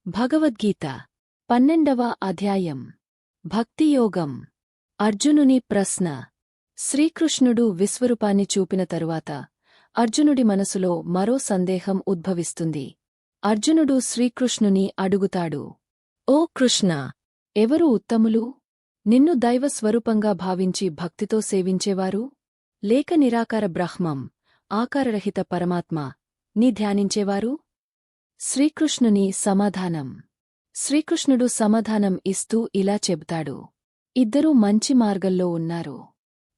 భగవద్గీత 12వ అధ్యాయం భక్తియోగం అర్జునుని ప్రశ్న శ్రీకృష్ణుడు విశ్వరూపాన్ని చూపిన తరువాత అర్జునుడి మనసులో మరో సందేహం ఉద్భవిస్తుంది. అర్జునుడు శ్రీకృష్ణుని అడుగుతాడు, ఓ కృష్ణ, ఎవరు ఉత్తములు? నిన్ను దైవ స్వరూపంగా భావించి భక్తితో సేవించేవారు, లేక నిరాకార బ్రహ్మం, ఆకారరహిత పరమాత్మ ని ధ్యానించేవారు? శ్రీకృష్ణుని సమాధానం. శ్రీకృష్ణుడు సమాధానం ఇస్తూ ఇలా చెబుతాడు, ఇద్దరూ మంచి మార్గంలో ఉన్నారు.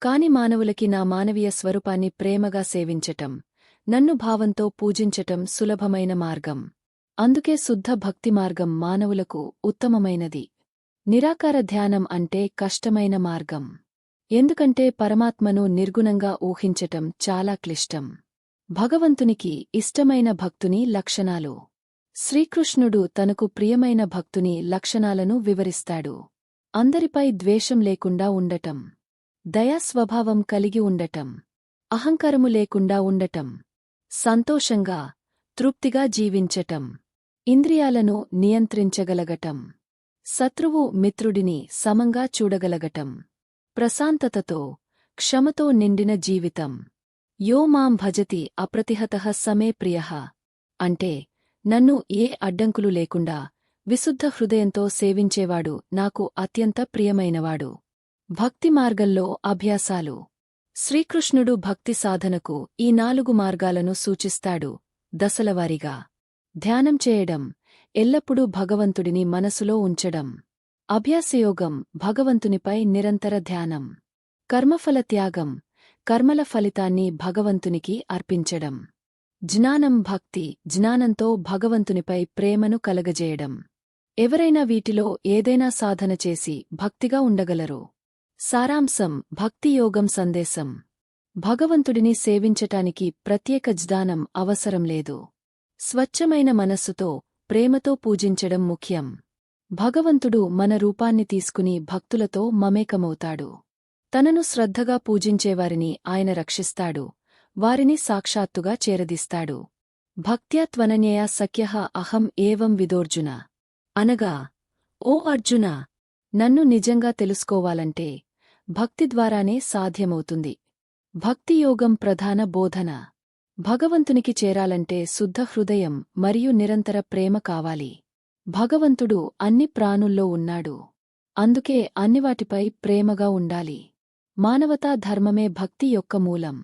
కాని మానవులకి నా మానవీయ స్వరూపాన్ని ప్రేమగా సేవించటం, నన్ను భావంతో పూజించటం సులభమైన మార్గం. అందుకే శుద్ధ భక్తి మార్గం మానవులకు ఉత్తమమైనది. నిరాకార ధ్యానం అంటే కష్టమైన మార్గం. ఎందుకంటే పరమాత్మను నిర్గుణంగా ఊహించటం చాలా క్లిష్టం. భగవంతునికి ఇష్టమైన భక్తుని లక్షణాలు. శ్రీకృష్ణుడు తనకు ప్రియమైన భక్తుని లక్షణాలను వివరిస్తాడు. అందరిపై ద్వేషం లేకుండా ఉండటం, దయాస్వభావం కలిగి ఉండటం, అహంకారము లేకుండా ఉండటం, సంతోషంగా, తృప్తిగా జీవించటం, ఇంద్రియాలను నియంత్రించగలగటం, శత్రువు మిత్రుడిని సమంగా చూడగలగటం, ప్రశాంతతతో, క్షమతో నిండిన జీవితం. యో మాం భజతి అప్రతిహతః సమే ప్రియః అంటే నన్ను ఏ అడ్డంకులు లేకుండా విశుద్ధ హృదయంతో సేవించేవాడు నాకు అత్యంత ప్రియమైనవాడు. భక్తి మార్గంలో అభ్యాసాలు. శ్రీకృష్ణుడు భక్తి సాధనకు ఈ 4 మార్గాలను సూచిస్తాడు. దశలవారీగా ధ్యానం చేయడం, ఎల్లప్పుడూ భగవంతుడిని మనసులో ఉంచడం. అభ్యాసయోగం, భగవంతునిపై నిరంతర ధ్యానం. కర్మఫల త్యాగం, కర్మల ఫలితాన్ని భగవంతునికి అర్పించడం. జ్ఞానం, భక్తి, జ్ఞానంతో భగవంతునిపై ప్రేమను కలగజేయడం. ఎవరైనా వీటిలో ఏదైనా సాధన చేసి భక్తిగా ఉండగలరు. సారాంశం, భక్తియోగం సందేశం. భగవంతుడిని సేవించటానికి ప్రత్యేక జ్ఞానం అవసరం లేదు. స్వచ్ఛమైన మనస్సుతో, ప్రేమతో పూజించడం ముఖ్యం. భగవంతుడు మన రూపాన్ని తీసుకుని భక్తులతో మమేకమవుతాడు. తనను శ్రద్ధగా పూజించేవారిని ఆయన రక్షిస్తాడు, వారిని సాక్షాత్తుగా చేరదీస్తాడు. భక్త్యా త్వనన్యయా సఖ్యః అహం ఏవం విదోర్జున అనగా, ఓ అర్జున, నన్ను నిజంగా తెలుసుకోవాలంటే భక్తి ద్వారానే సాధ్యమవుతుంది. భక్తియోగం ప్రధాన బోధన. భగవంతునికి చేరాలంటే శుద్ధ హృదయం మరియు నిరంతర ప్రేమ కావాలి. భగవంతుడు అన్ని ప్రాణుల్లో ఉన్నాడు. అందుకే అన్నివాటిపై ప్రేమగా ఉండాలి. మానవతా ధర్మమే భక్తి యొక్క మూలం.